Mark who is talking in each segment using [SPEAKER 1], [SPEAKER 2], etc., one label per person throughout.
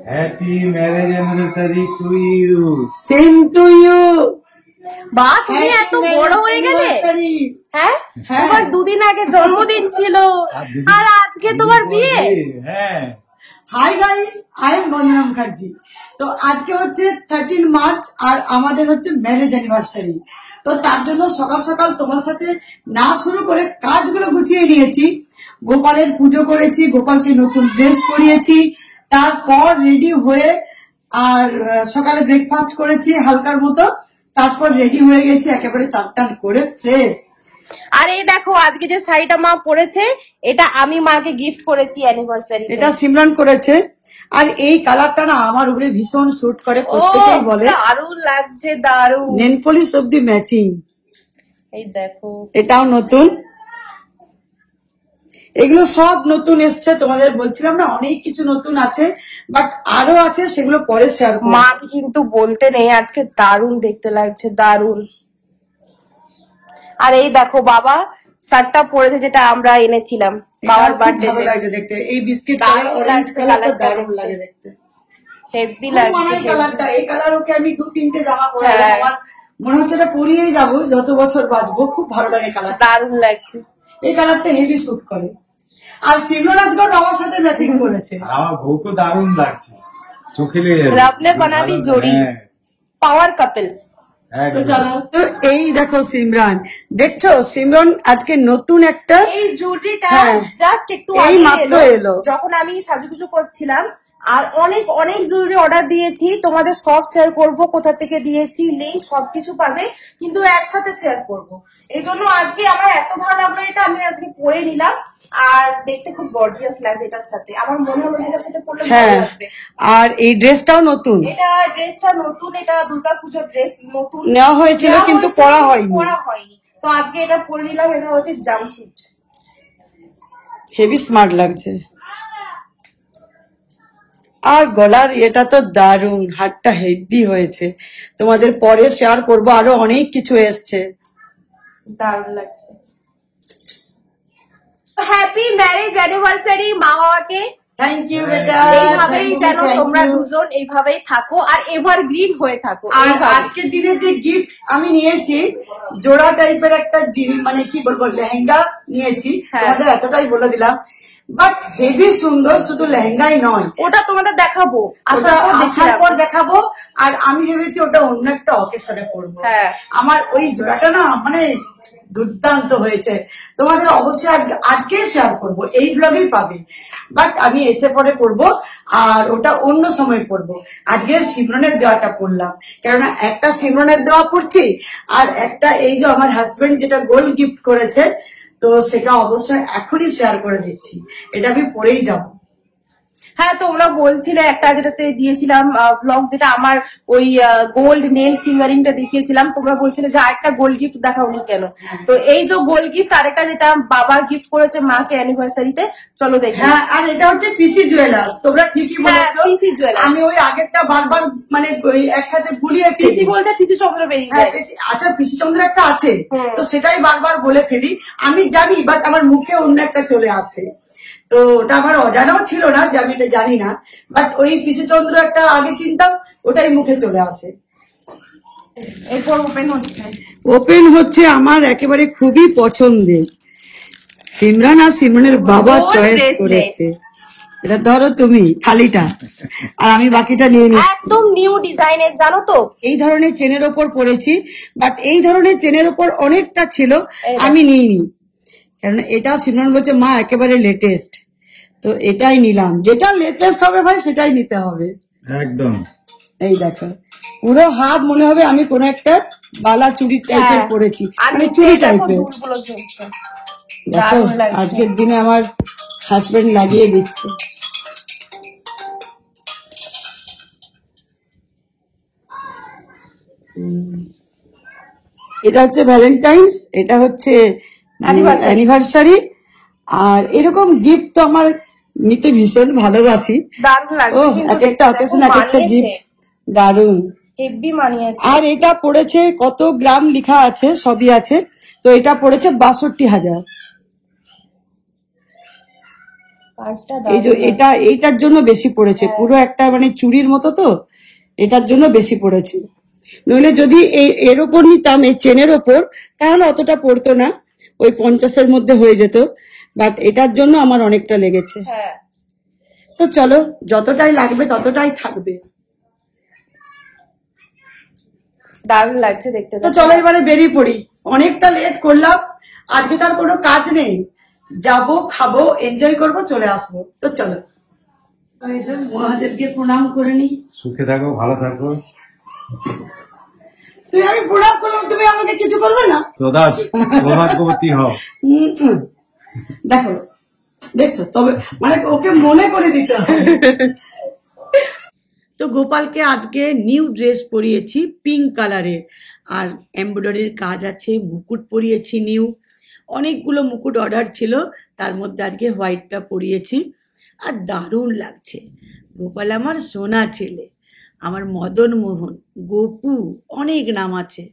[SPEAKER 1] Happy marriage anniversary to you.
[SPEAKER 2] Same to you.
[SPEAKER 3] বা তুমি এত বড় হয়ে গেলে? হ্যাঁ, তোমার দুদিন আগে জন্মদিন ছিল আর আজকে তোমার বিয়ে।
[SPEAKER 1] হ্যাঁ।
[SPEAKER 2] হাই গাইস, আই এম বন্দনা মুখার্জি। তো আজকে হচ্ছে 13 মার্চ আর আমাদের হচ্ছে ম্যারেজ অ্যানিভার্সারি। তো তার জন্য সকাল সকাল তোমার সাথে না শুরু করে কাজগুলো গুছিয়ে নিয়েছি। গোপালের পুজো করেছি, গোপালকে নতুন ড্রেস পরিয়েছি, তারপর রেডি হয়ে আর সকালে ব্রেকফাস্ট করেছি হালকার মতো, তারপর রেডি হয়ে গেছি একেবারে চান করে ফ্রেশ।
[SPEAKER 3] আর এই দেখো আজকে যে শাড়িটা মা পরেছে এটা আমি মাকে গিফট করেছি অ্যানিভার্সারি।
[SPEAKER 2] এটা সিমরান করেছে। আর এই কালারটা না আমার উপরে ভীষণ স্যুট করে, প্রত্যেকেই বলে
[SPEAKER 3] দারুণ লাগছে, দারুণ।
[SPEAKER 2] নেল পলিশ অবধি ম্যাচিং।
[SPEAKER 3] এই দেখো
[SPEAKER 2] এটাও নতুন, এগুলো সব নতুন এসছে। তোমাদের বলছিলাম না অনেক কিছু নতুন আছে, বাট আরো আছে, সেগুলো পরে শেয়ার করব।
[SPEAKER 3] মাকে কিন্তু বলতে নেই, আজকে দারুণ দেখতে লাগছে, দারুণ। আর এই দেখো বাবা শার্টটা পরেছে যেটা আমরা এনেছিলাম বাবার বার্থডে
[SPEAKER 2] ভালো লাগছে দেখতে। এই বিস্কিট কালার অরেঞ্জ কালারটা দারুণ লাগে দেখতে,
[SPEAKER 3] হেভি লাগছে
[SPEAKER 2] কালারটা। এই কালার ওকে আমি 2-3টে জামা পরালাম, আমার মনে হচ্ছে এটা পরিয়েই যাবো যত বছর বাঁচবো। খুব ভালো লাগে কালার,
[SPEAKER 3] দারুণ লাগছে।
[SPEAKER 2] এই কালারটা হেভি স্যুট করে। আর সিমরন আজকে বাবার সাথে ম্যাচিং করেছে।
[SPEAKER 1] আমার বউকে দারুণ লাগছে, চোখে লেগে যাবে।
[SPEAKER 3] রব ने बना दी जोड़ी, पावर कपल।
[SPEAKER 2] তো চলো, তো এই দেখো সিমরান, দেখছো সিমরন আজকে নতুন একটা
[SPEAKER 3] এই জুড়িটা জাস্ট একটু
[SPEAKER 2] এই মাত্র এলো
[SPEAKER 3] যখন আমি সাজুগুজু করছিলাম। আর অনেক অনেক জুয়েলারি অর্ডার দিয়েছি, তোমাদের সব শেয়ার করব, কোথা থেকে দিয়েছি লিংক সবকিছু পাবে, কিন্তু একসাথে শেয়ার করব। এই জন্য আজকে আমার এত ভালো লাগলো, এটা আমি আজকে পরে নিলাম। আর দেখতে খুব গর্জিয়াস লাগছে এটার সাথে, আমার মনে হলো এটার সাথে পরলে ভালো লাগবে।
[SPEAKER 2] আর এই ড্রেসটাও নতুন,
[SPEAKER 3] এটা ড্রেসটা নতুন, এটা দুর্গাপূজার ড্রেস নতুন
[SPEAKER 2] নেওয়া হয়েছিল কিন্তু পরা
[SPEAKER 3] হয়নি। তো আজকে এটা পরে নিলাম, এটা হচ্ছে জামশুট,
[SPEAKER 2] হেভি স্মার্ট লাগছে। আর গলার এটা তো দারুণ, হাতটা হেভি হয়েছে, তোমাদের পরে শেয়ার করব, আরো অনেক কিছু এসছে,
[SPEAKER 3] দারুণ লাগছে। হ্যাপি ম্যারেজ অ্যানিভার্সারি মা বাবাকে।
[SPEAKER 2] থ্যাংক ইউ বেটা।
[SPEAKER 3] এইভাবেই যেন তোমরা দুজন এইভাবেই থাকো আর এভারগ্রিন হয়ে থাকো।
[SPEAKER 2] আর আজকের দিনে যে গিফট আমি নিয়েছি, জোড়া টাইপের একটা জিনিস, মানে কি বলবো, লেহেঙ্গা নিয়েছি, তোমাদের এতটাই বলে দিলাম। বাট হেভি সুন্দর, শুধু লেহেঙ্গাই নয়,
[SPEAKER 3] ওটা তোমাদের দেখাবো,
[SPEAKER 2] আসার পর দেখাবো। আর আমি ভেবেছি ওটা অন্য একটা অকেশনে পরবো। আমার ওই জোড়াটা না মানে দুর্দান্ত হয়েছে, তোমাদের অবশ্যই আজকে শেয়ার করবো, এই ব্লগেই পাবে। বাট আমি এসে পরে করবো, আর ওটা অন্য সময় পরবো। আজকে সিমরনের দেওয়াটা পরলাম, কেননা একটা সিমরনের দেওয়া পড়ছি, আর একটা এই যে আমার হাজবেন্ড যেটা গোল্ড গিফট করেছে, তো সেটা অবশ্যই এখনই শেয়ার করে দিচ্ছি, এটা আমি পরেই যাবো।
[SPEAKER 3] হ্যাঁ, তোমরা বলছিলে একটা যেটাতে দিয়েছিলাম ব্লগ, যেটা আমার ওই গোল্ড নেল ফিঙ্গারিংটা দেখিয়েছিলাম, তোমরা বলছিলে যে আরেকটা গোল্ড গিফট দেখাওনি কেন। তো এই যে গোল্ড গিফট, আরেকটা যেটা বাবা গিফট করেছে মাকে অ্যানিভার্সারিতে, চলো দেখি।
[SPEAKER 2] হ্যাঁ, আর এটা হচ্ছে পিসি জুয়েলার্স, তোমরা ঠিকই বলেছো,
[SPEAKER 3] পিসি জুয়েলার্স।
[SPEAKER 2] আমি ওই আগেরটা বারবার মানে একসাথে ভুলিয়ে,
[SPEAKER 3] পিসি বলতে পিসি চন্দ্র বেরিয়ে যায়।
[SPEAKER 2] আচ্ছা, পিসি চন্দ্র একটা আছে, তো সেটাই বারবার বলে ফেলি, আমি জানি, বাট আমার মুখে অন্য একটা চলে আসছে। তো ওটা আমার অজানাও ছিল না যে আমি এটা জানি না, বাট ওই পিসি চন্দ্র একটা আগে কিনতাম, ওটাই মুখে চলে আসে।
[SPEAKER 3] এরপর
[SPEAKER 2] ওপেন হচ্ছে আমার একেবারে খুবই পছন্দের, সিমরান আর সিমরানের বাবা চয়েস করেছে। এটা ধরো তুমি খালিটা, আর আমি বাকিটা নিয়ে নিচ্ছি।
[SPEAKER 3] একদম নিউ ডিজাইনের, জানো তো
[SPEAKER 2] এই ধরনের চেনের ওপর পরেছি, বাট এই ধরনের চেনের ওপর অনেকটা ছিল, আমি নিইনি, কারণ এটা সিমরান বলছে মা একেবারে লেটেস্ট, তো এটাই নিলাম। যেটা লেটেস্ট হবে ভাই সেটাই নিতে হবে
[SPEAKER 1] একদম।
[SPEAKER 2] এই দেখো পুরো হাত মনে হবে আমি কোন একটা বালা চুড়ি টাইপের পরেছি, মানে চুড়ি টাইপের। দেখো আজকের দিনে আমার হাজবেন্ড লাগিয়ে দিচ্ছে। এটা হচ্ছে ভ্যালেন্টাইন্স, এটা হচ্ছে অ্যানিভার্সারি। আর এরকম গিফট তো আমার নিতে ভীষণ ভালোবাসি। ও এক একটা অকেশন এক একটা গিফট দারুন,
[SPEAKER 3] হেভি মানিয়েছে।
[SPEAKER 2] আর এটা পড়েছে কত গ্রাম লেখা আছে, সবই আছে, তো এটা পড়েছে ৬২,০০০।
[SPEAKER 3] কাজটা
[SPEAKER 2] এই যে এইটার জন্য বেশি পড়েছে, পুরো একটা মানে চুড়ির মতো, তো এটার জন্য বেশি পড়েছে। নইলে যদি এর ওপর নিতাম, এই চেনের ওপর, তাহলে অতটা পড়তো না, ওই 50-এর মধ্যে হয়ে যেত। বাট এটার জন্য আমার অনেকটা লেগেছে।
[SPEAKER 3] হ্যাঁ,
[SPEAKER 2] তো চলো, যতটাই লাগবে ততটাই থাকবে।
[SPEAKER 3] দারুণ লাগছে দেখতে।
[SPEAKER 2] তো চলো এবারে বেরিয়ে পড়ি, অনেকটা লেট করলাম, আজকে তার কোনো কাজ নেই, যাবো, খাবো, এনজয় করব, চলে আসবো। তো চলো মহাদেবকে প্রণাম করে নি।
[SPEAKER 1] সুখে থাকো, ভালো থাকো।
[SPEAKER 2] তুমি, আমি প্রণাম করলাম, তুমি আমাকে কিছু করবে না?
[SPEAKER 1] সদা সৌভাগ্যবতী হও।
[SPEAKER 2] দেখো, দেখছো, তবে মানে ওকে মনে করে দিতে হবে। তো গোপালকে আজকে নিউ ড্রেস পরিয়েছি পিঙ্ক কালারের, আর এমব্রয়ডারির কাজ আছে, মুকুট পরিয়েছি নিউ, অনেকগুলো মুকুট অর্ডার ছিল, তার মধ্যে আজকে হোয়াইটটা পরিয়েছি, আর দারুণ লাগছে। গোপাল আমার সোনা ছেলে, আমার মদন মোহন, গোপু, অনেক নাম আছে।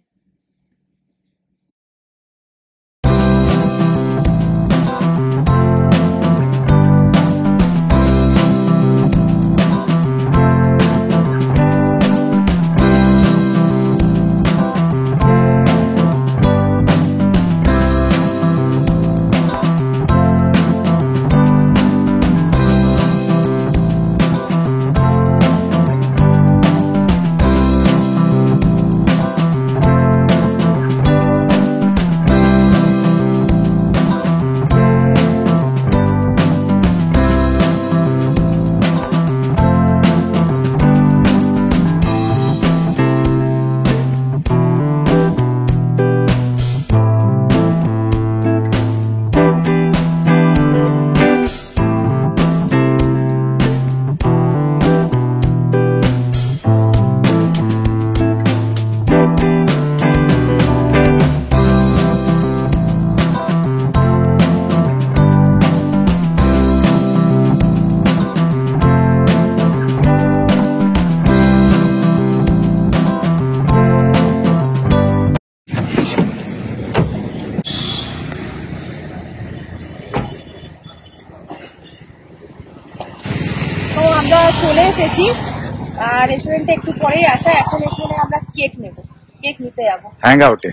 [SPEAKER 3] আমরা চলে এসেছি, আর রেস্টুরেন্টে একটু পরেই আসা। এখন এখানে আমরা কেক নেব, কেক নিতে যাবো
[SPEAKER 1] হ্যাং আউটে।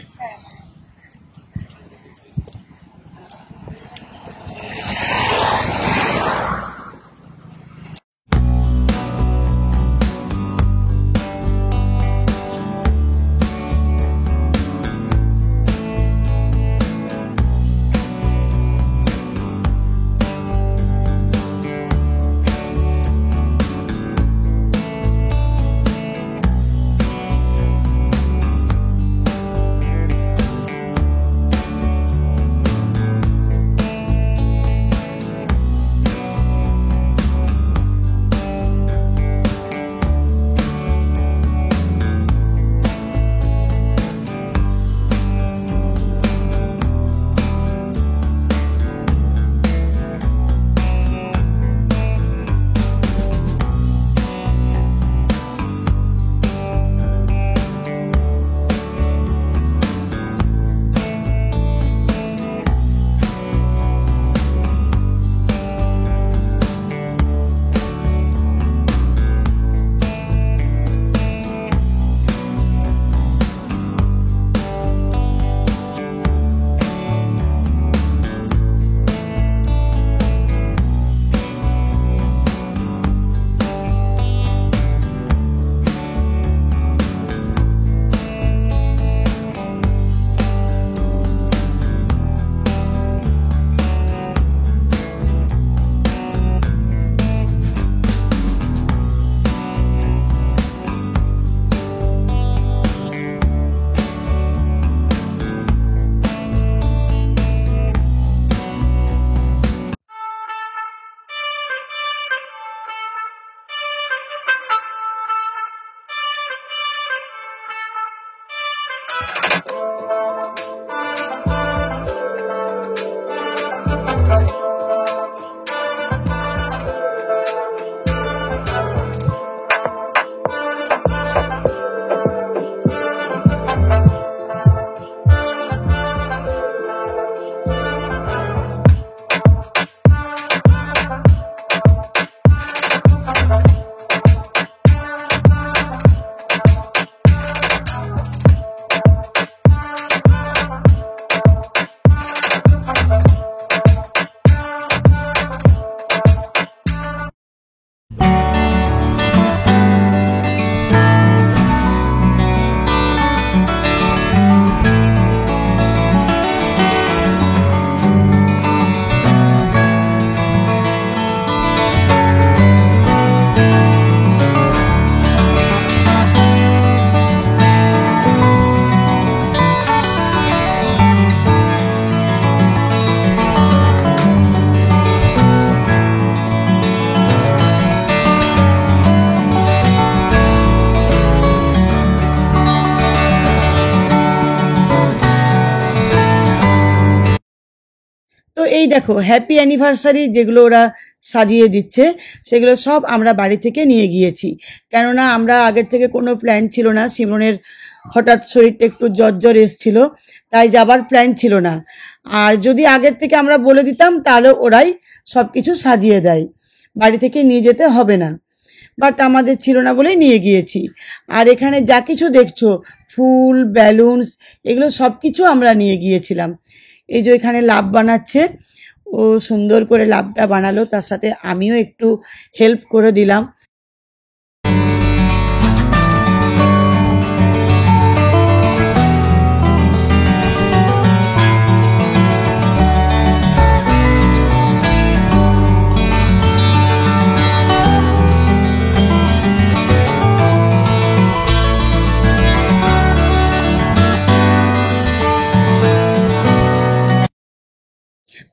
[SPEAKER 2] এই দেখো হ্যাপি অ্যানিভার্সারি যেগুলো ওরা সাজিয়ে দিচ্ছে সেগুলো সব আমরা বাড়ি থেকে নিয়ে গিয়েছি, কেননা আমরা আগের থেকে কোনো প্ল্যান ছিল না। সিমরনের হঠাৎ শরীরটা একটু জ্বর এসছিল, তাই যাবার প্ল্যান ছিল না। আর যদি আগের থেকে আমরা বলে দিতাম তাহলে ওরাই সব কিছু সাজিয়ে দেয়, বাড়ি থেকে নিয়ে যেতে হবে না। বাট আমাদের ছিল না বলেই নিয়ে গিয়েছি। আর এখানে যা কিছু দেখছো ফুল, ব্যালুনস, এগুলো সব কিছু আমরা নিয়ে গিয়েছিলাম। এই যে এখানে লাভ বানাচ্ছে, ও সুন্দর করে লাভটা বানালো, তার সাথে আমিও একটু হেল্প করে দিলাম।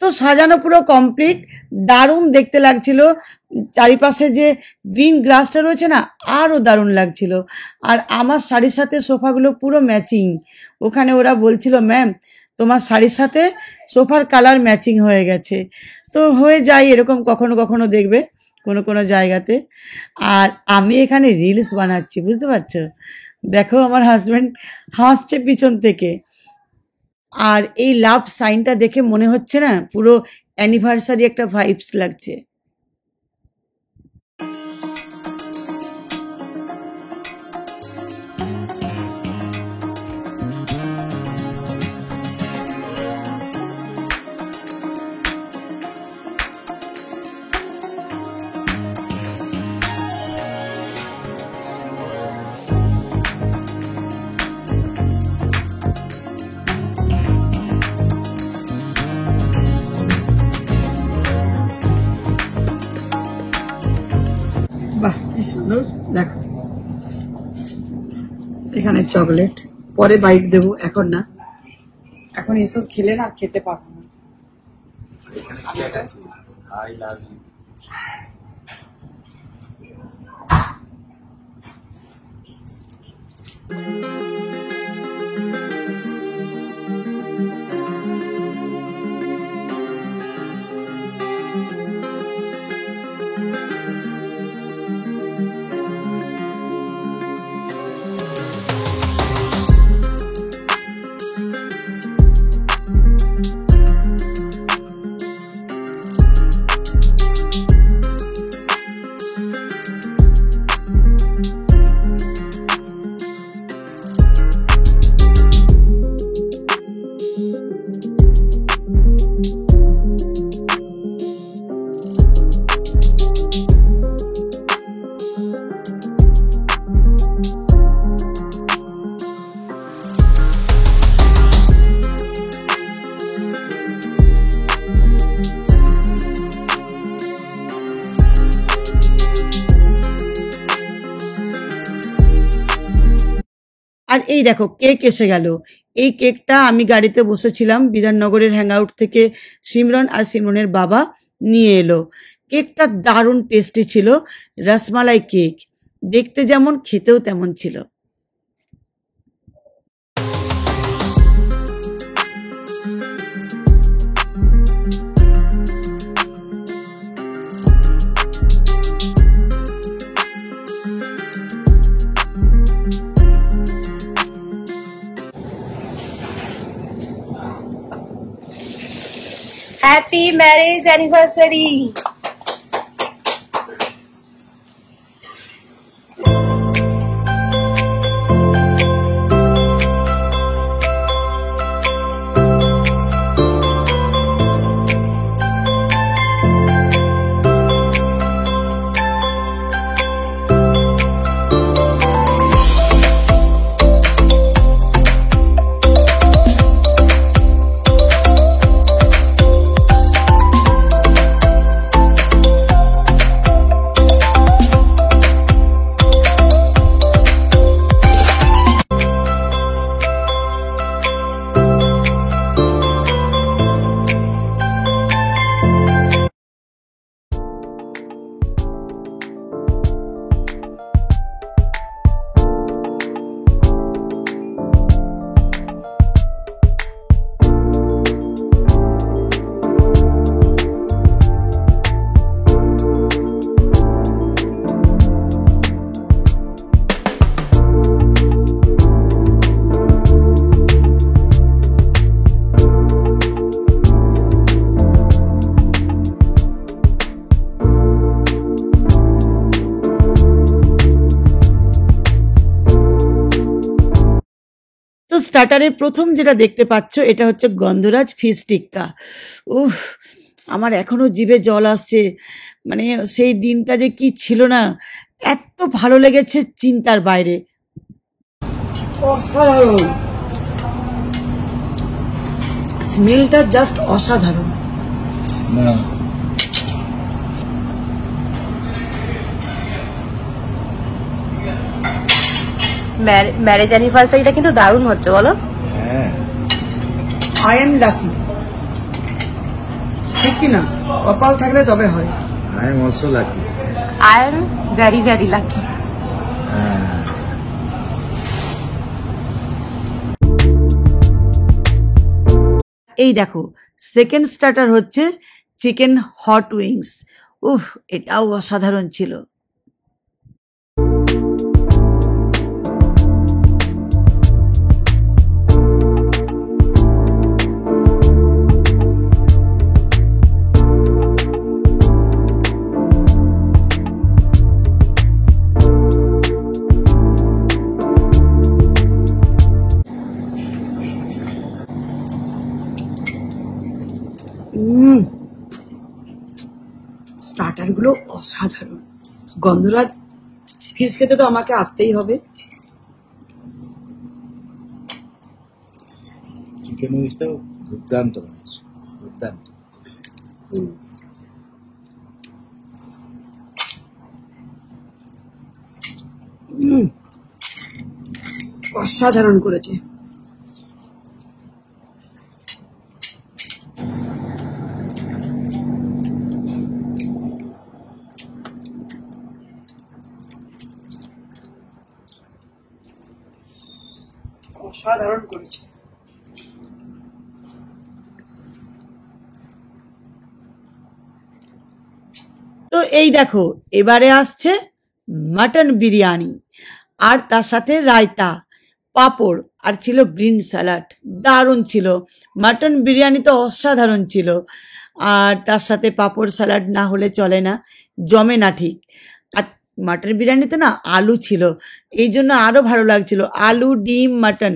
[SPEAKER 2] তো সাজানো পুরো কমপ্লিট, দারুণ দেখতে লাগছিল। চারিপাশে যে গ্রিন গ্রাসটা রয়েছে না, আরও দারুণ লাগছিল। আর আমার শাড়ির সাথে সোফাগুলো পুরো ম্যাচিং। ওখানে ওরা বলছিল, ম্যাম তোমার শাড়ির সাথে সোফার কালার ম্যাচিং হয়ে গেছে। তো হয়ে যায় এরকম কখনো কখনো, দেখবে কোনো কোনো জায়গাতে। আর আমি এখানে রিলস বানাচ্ছি, বুঝতে পারছো? দেখো আমার হাজব্যান্ড হাসছে পিছন থেকে। আর এই লাভ সাইনটা দেখে মনে হচ্ছে না পুরো অ্যানিভার্সারি একটা ভাইবস লাগছে। বাহ কি সুন্দর, দেখো এখানে চকলেট, পরে বাইট দেবো, এখন না, এখন এসব খেলে না খেতে পারবো না।
[SPEAKER 1] I love you.
[SPEAKER 2] আর এই দেখো কেক এসে গেল। এই কেকটা আমি গাড়িতে বসেছিলাম, বিধাননগরের হ্যাংআউট থেকে সিমরন আর সিমরনের বাবা নিয়ে এলো। কেকটা দারুণ টেস্টি ছিল, রসমালাই কেক, দেখতে যেমন খেতেও তেমন ছিল।
[SPEAKER 3] Happy marriage anniversary.
[SPEAKER 2] স্টার্টারে প্রথম যেটা দেখতে পাচ্ছ এটা হচ্ছে গন্ধরাজ ফিশ টিক্কা। উফ, আমার এখনো জিভে জল আসছে। মানে সেই দিনটা যে কি ছিল না, এত ভালো লেগেছে চিন্তার বাইরে। স্মেলটা জাস্ট অসাধারণ।
[SPEAKER 3] ম্যারেজ অ্যানিভার্সারিটা কিন্তু দারুণ হচ্ছে, বলো?
[SPEAKER 2] আই এম লাকি, ঠিক কি না? কপাল থাকলে তবে হয়।
[SPEAKER 1] I am also lucky.
[SPEAKER 3] I am very very lucky.
[SPEAKER 2] এই দেখো, সেকেন্ড স্টার্টার হচ্ছে চিকেন হট উইংস। উফ, এটাও অসাধারণ ছিল। স্টার্টার গুলো অসাধারণ। গন্ধরাজ ফিশ খেতে তো আমাকে আসতেই হবে।
[SPEAKER 1] চিকেন উইংসটাও দুর্দান্ত বানিয়েছে, দুর্দান্ত।
[SPEAKER 2] অসাধারণ করেছে। অসাধারণ করেছে। তো এই দেখো, এবারে আসছে মাটন বিরিয়ানি, আর তার সাথে রায়তা, পাঁপড়, আর ছিল গ্রিন স্যালাড। দারুণ ছিল। মাটন বিরিয়ানি তো অসাধারণ ছিল, আর তার সাথে পাঁপড় স্যালাড না হলে চলে না, জমে না ঠিক। আর মাটন বিরিয়ানিতে না আলু ছিল, এই জন্য আরো ভালো লাগছিল। আলু, ডিম, মাটন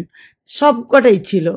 [SPEAKER 2] সব কটাই ছিল।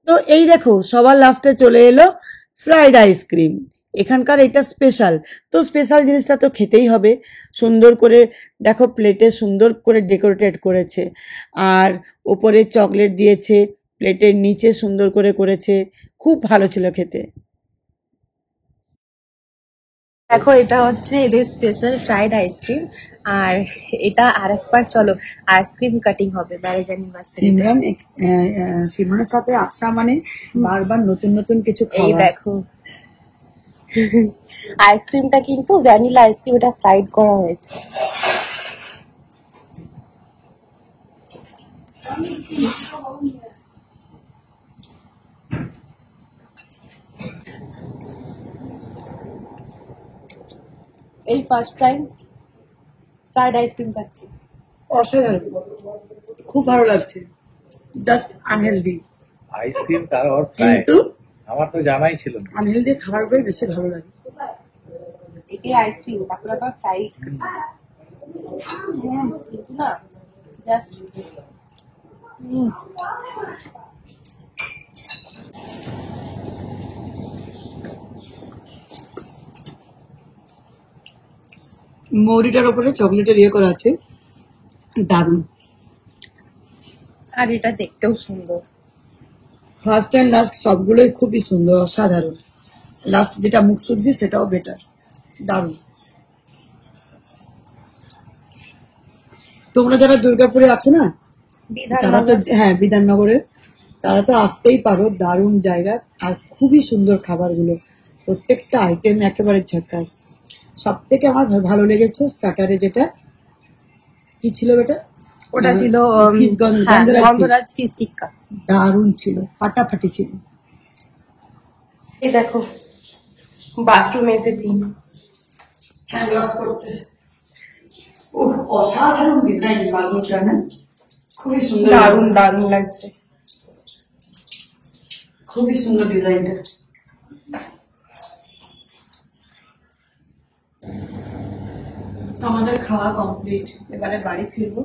[SPEAKER 2] তো এই দেখো, সবার লাস্টে চলে এলো ফ্রাইড আইসক্রিম। এখানকার এটা স্পেশাল, তো স্পেশাল জিনিসটা তো খেতেই হবে। সুন্দর করে দেখো, প্লেটে সুন্দর করে ডেকোরেটেড করেছে, আর ওপরে চকলেট দিয়েছে, প্লেটের নিচে সুন্দর করে করেছে। খুব ভালো ছিল খেতে।
[SPEAKER 3] দেখো, এটা হচ্ছে এদের স্পেশাল ফ্রাইড আইসক্রিম। আর এটা আরেকবার চলো আইসক্রিম কাটিং হবে ম্যারেজ অ্যানিভার্সারি।
[SPEAKER 2] সিমরানের সাথে আসা মানে বারবার নতুন নতুন কিছু
[SPEAKER 3] এই দেখো, আইসক্রিমটা কিন্তু ভ্যানিলা আইসক্রিম, এটা ফ্রাইড করা হয়েছে। এই ফার্স্ট টাইম ফ্রাইড আইসক্রিম খাচ্ছি।
[SPEAKER 2] অসাধারণ, খুব ভালো লাগছে। Just unhealthy.
[SPEAKER 1] আইসক্রিম তার আর
[SPEAKER 2] কিন্তু
[SPEAKER 1] আমার তো জানাই ছিল না।
[SPEAKER 2] আনহেলদি খাবারগুলোই বেশি ভালো লাগে।
[SPEAKER 3] এটি আইসক্রিম, তারপরে আবার ফ্রাই, কিন্তু না জাস্ট
[SPEAKER 2] মৌরিটার উপরে চকলেটের করা আছে, দারুণ।
[SPEAKER 3] আর এটা দেখতেও সুন্দর।
[SPEAKER 2] ফার্স্ট এন্ড লাস্ট সবগুলোই খুবই সুন্দর, অসাধারণ। লাস্ট যেটা মুখ শুদ্ধি সেটাও বেটার, দারুণ। তোমরা যারা দুর্গাপুরে আছো না, তারা তো হ্যাঁ বিধাননগরে, তারা তো আসতেই পারো, দারুণ জায়গা আর খুবই সুন্দর খাবারগুলো, প্রত্যেকটা আইটেম একেবারে ঝাকাস। সব থেকে আমার ভালো লেগেছে স্টার্টারে যেটা কি ছিল বেটা,
[SPEAKER 3] ওটা ছিল গন্ধরাজ ফিশ টিক্কা,
[SPEAKER 2] দারুণ ছিল, ফাটাফাটি ছিল।
[SPEAKER 3] এই দেখো বাথরুমে এসেছি,
[SPEAKER 2] অসাধারণ ডিজাইন বাথরুমটা, না খুবই সুন্দর,
[SPEAKER 3] দারুণ দারুণ লাগছে,
[SPEAKER 2] খুবই সুন্দর ডিজাইনটা। আমাদের খাওয়া কমপ্লিট, এবারে বাড়ি ফিরবো।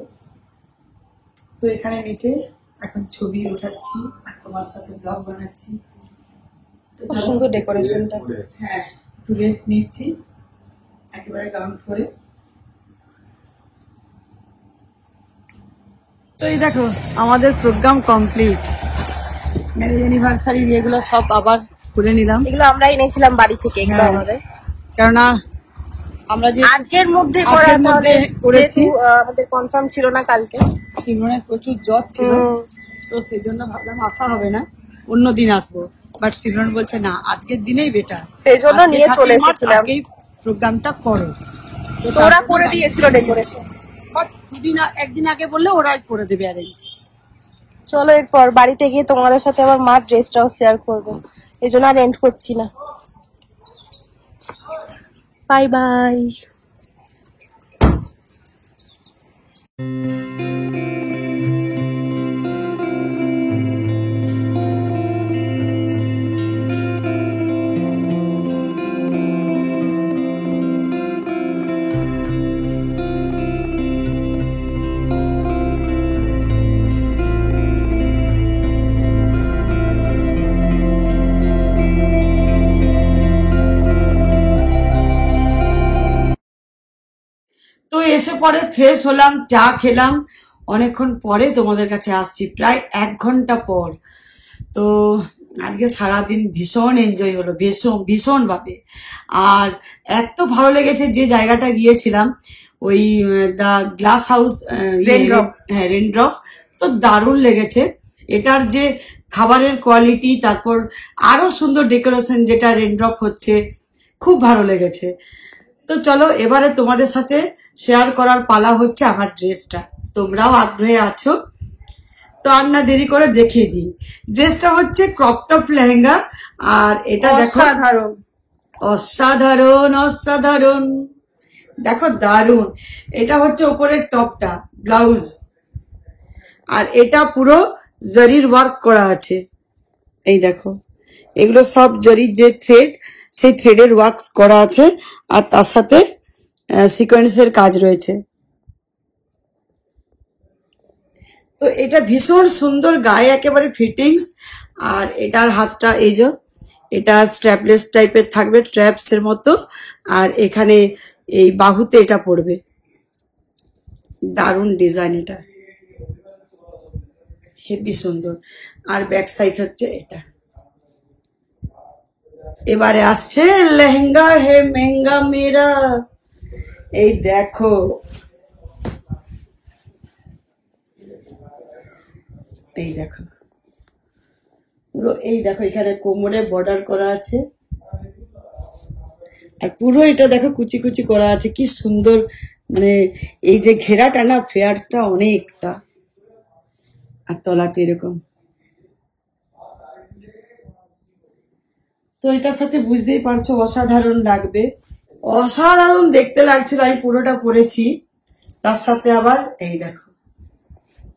[SPEAKER 2] তো এখানে নিচে এখন ছবি উঠাচ্ছি আর তোমার সাথে ব্লগ বানাচ্ছি।
[SPEAKER 3] খুব সুন্দর ডেকোরেশনটা।
[SPEAKER 2] হ্যাঁ, একটু রেস্ট নিচ্ছি একেবারে কাউন্ট করে। তো এই দেখো আমাদের প্রোগ্রাম কমপ্লিট, ম্যারেজ অ্যানিভার্সারি এগুলো সব আবার করে নিলাম।
[SPEAKER 3] এগুলো আমরা এনেছিলাম বাড়ি থেকে, এগুলো আমাদের,
[SPEAKER 2] কেননা আমরা যে
[SPEAKER 3] আজকের মধ্যে করেছি, আমাদের কনফার্ম ছিল না কালকে।
[SPEAKER 2] সিমরনের প্রচুর জ্বর ছিল, তো সেই জন্য ভাবলাম আসা হবে না, অন্য দিন আসবো। বাট সিমরন বলছে না, আজকের দিনেই বেটার,
[SPEAKER 3] সেই জন্য নিয়ে চলে এসেছিলাম।
[SPEAKER 2] আজকেই প্রোগ্রামটা করো,
[SPEAKER 3] তো ওরা করে দিয়েছিল ডেকোরেশন,
[SPEAKER 2] বাট একদিন আগে বললে ওরাই করে দেবে অ্যারেঞ্জ।
[SPEAKER 3] চলো এরপর বাড়িতে গিয়ে তোমাদের সাথে আবার মার ড্রেসটাও শেয়ার করবো, এই জন্য আর এন্ড করছি না। Bye bye.
[SPEAKER 2] তো এসে পরে ফ্রেশ হলাম, চা খেলাম, অনেকক্ষণ পরে তোমাদের কাছে আসছি, প্রায় 1 ঘন্টা পর। তো আজকে সারাদিন ভীষণ এনজয় হলো, ভীষণ ভাবে। আর এত ভালো লেগেছে যে জায়গাটা গিয়েছিলাম, ওই দা গ্লাস হাউস, হ্যাঁ রেনড্রপ, তো দারুণ লেগেছে। এটার যে খাবারের কোয়ালিটি, তারপর আরো সুন্দর ডেকোরেশন যেটা রেনড্রপ হচ্ছে, খুব ভালো লেগেছে। তো চলো এবারে তোমাদের সাথে শেয়ার করার পালা হচ্ছে আমার ড্রেসটা, তোমরাও আগ্রহে আছো, তো আর না দেরি করে দেখিয়ে দিই। ড্রেসটা হচ্ছে ক্রপ টপ লেহেঙ্গা, আর এটা দেখো অসাধারণ অসাধারণ, দেখো দারুণ। এটা হচ্ছে উপরের টপটা, ব্লাউজ, আর এটা পুরো জরির ওয়ার্ক করা আছে। এই দেখো এগুলো সব জরির যে থ্রেড, সেই থ্রেডের ওয়ার্ক করা আছে, আর তার সাথে সিকোয়েন্সের কাজ রয়েছে। তো এটা ভীষণ সুন্দর, গায়ে একেবারে ফিটিংস। আর এটার হাতটা এই যে, এটা স্ট্র্যাপলেস টাইপের থাকবে, ট্র্যাপস এর মতো, আর এখানে এই বাহুতে এটা পড়বে, দারুণ ডিজাইন, এটা হেভি সুন্দর। আর ব্যাক সাইড হচ্ছে এটা। এবারে আসছে লেহেঙ্গা হে মেহেঙ্গা মেরা, এই দেখো, এই দেখো পুরো, এই দেখো এখানে কোমরে বর্ডার করা আছে, আর পুরো এটা দেখো কুচি কুচি করা আছে, কি সুন্দর। মানে এই যে ঘেরাটা না, ফেয়ার্সটা অনেকটা, আর তলাতে এরকম। তো এটার সাথে বুঝতেই পারছো অসাধারণ লাগবে, অসাধারণ দেখতে লাগছিল। আমি পুরোটা পরেছি, তার সাথে আবার এই দেখো,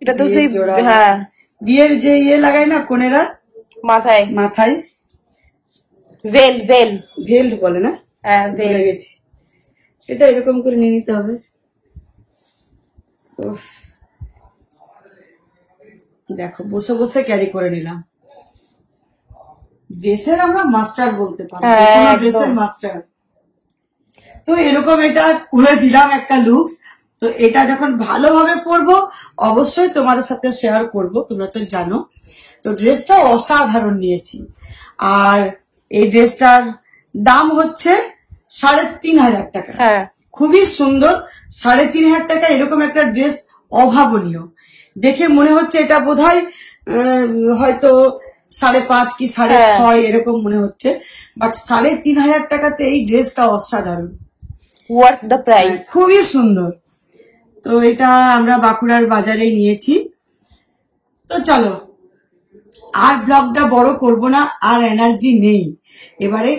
[SPEAKER 3] এটা তো সেই, হ্যাঁ
[SPEAKER 2] বিয়ের যে লাগায় না কোনেরা,
[SPEAKER 3] মাথায়
[SPEAKER 2] মাথায়
[SPEAKER 3] ভেল ভেল
[SPEAKER 2] ভেল বলে না?
[SPEAKER 3] হ্যাঁ ভেল
[SPEAKER 2] গেছি। এটা এরকম করে নিয়ে নিতে হবে। দেখো বসে বসে ক্যারি করে নিলাম। ড্রেসের আমরা মাস্টার বলতে পারি, ড্রেসের মাস্টার। তো এরকম এটা করে দিলাম একটা লুকস। তো এটা যখন ভালোভাবে পরবো অবশ্যই তোমাদের সাথে শেয়ার করব, তোমরা তো জানো। তো ড্রেসটা অসাধারণ নিয়েছি, আর এই ড্রেসটার দাম হচ্ছে 3,500 টাকা। খুবই সুন্দর। 3,500 টাকা এরকম একটা ড্রেস অভাবনীয়। দেখে মনে হচ্ছে এটা বোধহয় হয়তো 5.5 কি 6.5 এরকম মনে হচ্ছে, বাট 3,500 টাকাতে এই ড্রেসটা অসাধারণ,
[SPEAKER 3] ওয়ার্থ দ্য প্রাইস।
[SPEAKER 2] খুবই সুন্দর। তো এটা আমরা বাঁকুড়ার বাজারে নিয়েছি। তো চলো আর ব্লগটা বড় করব না, আর এনার্জি নেই। এবারে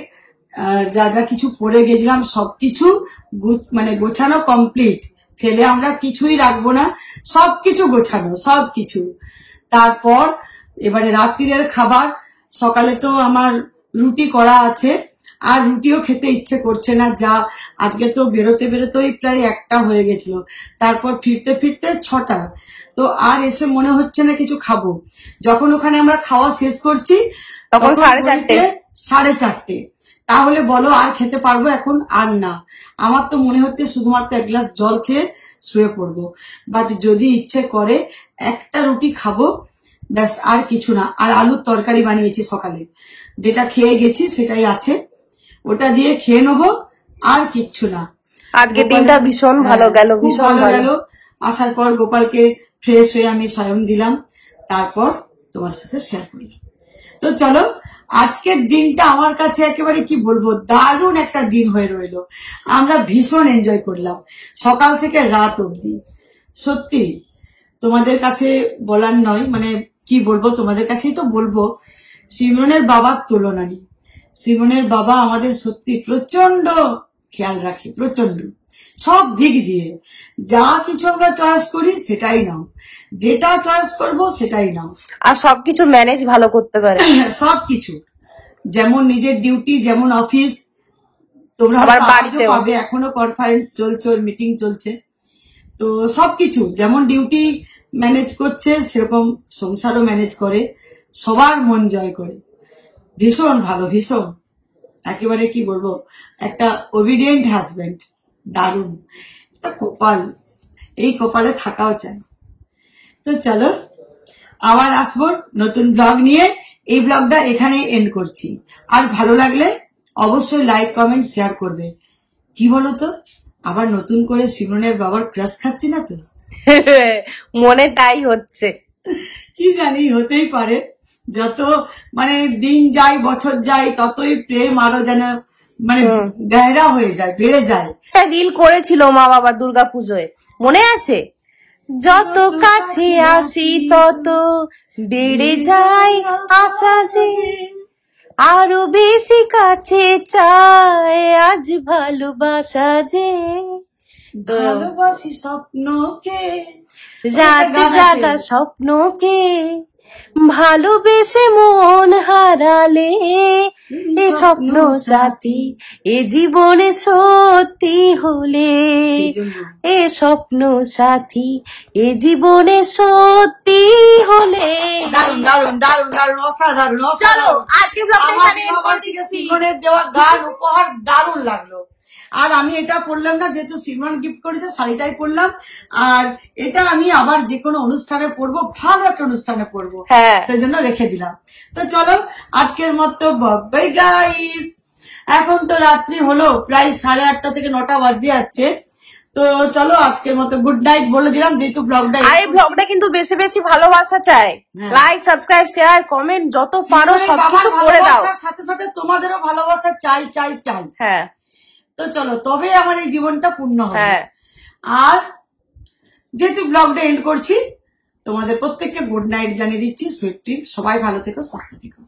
[SPEAKER 2] যা যা কিছু পরে গেছিলাম সবকিছু মানে গোছানো কমপ্লিট, ফেলে আমরা কিছুই রাখবো না, সবকিছু গোছানো, সবকিছু। তারপর এবারে রাত্রিরের খাবার, সকালে তো আমার রুটি করা আছে, আর রুটিও খেতে ইচ্ছে করছে না, যা আজকে তো বেরোতে বেরোতেই প্রায় 1টা হয়ে গেছিল, তারপর ফিরতে ফিরতে 6টা। তো আর এসে মনে হচ্ছে না কিছু খাবো। যখন ওখানে আমরা খাওয়া শেষ করছি তখন 4:30। তাহলে বলো আর খেতে পারবো এখন? আর না, আমার তো মনে হচ্ছে শুধুমাত্র 1 গ্লাস জল খেয়ে শুয়ে পড়বো। বাট যদি ইচ্ছে করে একটা রুটি খাবো, ব্যাস, আর কিছু না। আর আলুর তরকারি বানিয়েছি সকালে, যেটা খেয়ে গেছি সেটাই আছে, ওটা দিয়ে খেয়ে নেবো, আর কিচ্ছু না।
[SPEAKER 3] আজকে দিনটা ভীষণ ভালো গেল, ভীষণ ভালো গেল।
[SPEAKER 2] আসার পর গোপালকে ফ্রেশ হয়ে আমি শয়ন দিলাম, তারপর তোমার সাথে শেয়ার করলাম। তো চলো, আজকের দিনটা আমার কাছে একেবারে কি বলবো, দারুণ একটা দিন হয়ে রইলো। আমরা ভীষণ এনজয় করলাম সকাল থেকে রাত অব্দি। সত্যি তোমাদের কাছে বলার নয়, মানে কি বলবো, তোমাদের কাছেই তো বলবো, সিমরনের বাবার তুলনা নেই। সিমরনের বাবা আমাদের সত্যি প্রচন্ড খেয়াল রাখে, প্রচন্ড, সব দিক দিয়ে। যা কিছু আমরা চয়েস করি সেটাই নাও, যেটা চয়েস করবো সেটাই নাও,
[SPEAKER 3] আর সবকিছু ম্যানেজ ভালো করতে পারে।
[SPEAKER 2] সবকিছু, যেমন নিজের ডিউটি, যেমন অফিস, তোমরা পাবে, এখনো কনফারেন্স চলছে, মিটিং চলছে, তো সবকিছু যেমন ডিউটি ম্যানেজ করছে সেরকম সংসারও ম্যানেজ করে, সবার মন জয় করে। ভীষণ ভালো, ভীষণ, একেবারে কি বলবো, একটা ওবিডিয়েন্ট হাজবেন্ড, দারুণ একটা কপাল, এই কপালে থাকাও চাই। তো চলো আবার আসবো নতুন ব্লগ নিয়ে। এই ব্লগটা এখানে এন্ড করছি। আর ভালো লাগলে অবশ্যই লাইক, কমেন্ট, শেয়ার করবে। কি বলতো, আবার নতুন করে সিমরনের বাবার ক্রাশ খাচ্ছি না তো?
[SPEAKER 3] মনে তাই হচ্ছে,
[SPEAKER 2] কি জানি, হতেই পারে। যত মানে দিন যায়, বছর যায়, ততই প্রেম আরো যেন মানে গহরা হয়ে যায়, বেড়ে যায়।
[SPEAKER 3] একটা রিল করেছিল মা বাবা দুর্গাপুজোয়, মনে আছে? যত কাছে আসি তত বেড়ে যায় আশা যে, আরো বেশি কাছে চায় আজ ভালোবাসা যে।
[SPEAKER 2] ভালোবাসি স্বপ্নকে,
[SPEAKER 3] রাত জাগা স্বপ্নকে, ভালোবেসে মন হারালে এ স্বপ্ন সাথী এ জীবনে সত্যি হলে, এ স্বপ্ন সাথী এ জীবনে সত্যি হলে।
[SPEAKER 2] দারুণ দারুণ দারুণ দারুণ, অসাধারণ।
[SPEAKER 3] চলো আজকে ব্লগটা এখানে এন্ড করে দিচ্ছি।
[SPEAKER 2] সিমরনের দেওয়া গান উপহার দারুণ লাগলো। আর আমি এটা পরলাম না, যেহেতু সিমরন গিফট করেছে, শাড়িটাই পরলাম। আর এটা আমি আবার যে কোনো অনুষ্ঠানে পরবো, ভালো একটা অনুষ্ঠানে পরবো, সেই জন্য রেখে দিলাম। তো চলো আজকের মতো বাই গাইস। এখন তো রাত্রি হলো প্রায় 8:30 থেকে 9টা বাজতে যাচ্ছে। তো চলো আজকের মতো গুড নাইট বলে দিলাম, যেহেতু ব্লগটা,
[SPEAKER 3] এই ব্লগটা কিন্তু বেশি বেশি ভালোবাসা চাই। লাইক, সাবস্ক্রাইব, শেয়ার, কমেন্ট যত পারো সবকিছু করে দাও।
[SPEAKER 2] সাথে সাথে তোমাদেরও ভালোবাসা চাই চাই চাই।
[SPEAKER 3] হ্যাঁ,
[SPEAKER 2] তো চলো, তবে আমার এই জীবনটা পূর্ণ হবে। আর যেহেতু ব্লগটা এন্ড করছি, তোমাদের প্রত্যেককে গুড নাইট জানিয়ে দিচ্ছি। সুইট ড্রিম, সবাই ভালো থেকো, সুস্থ থেকো।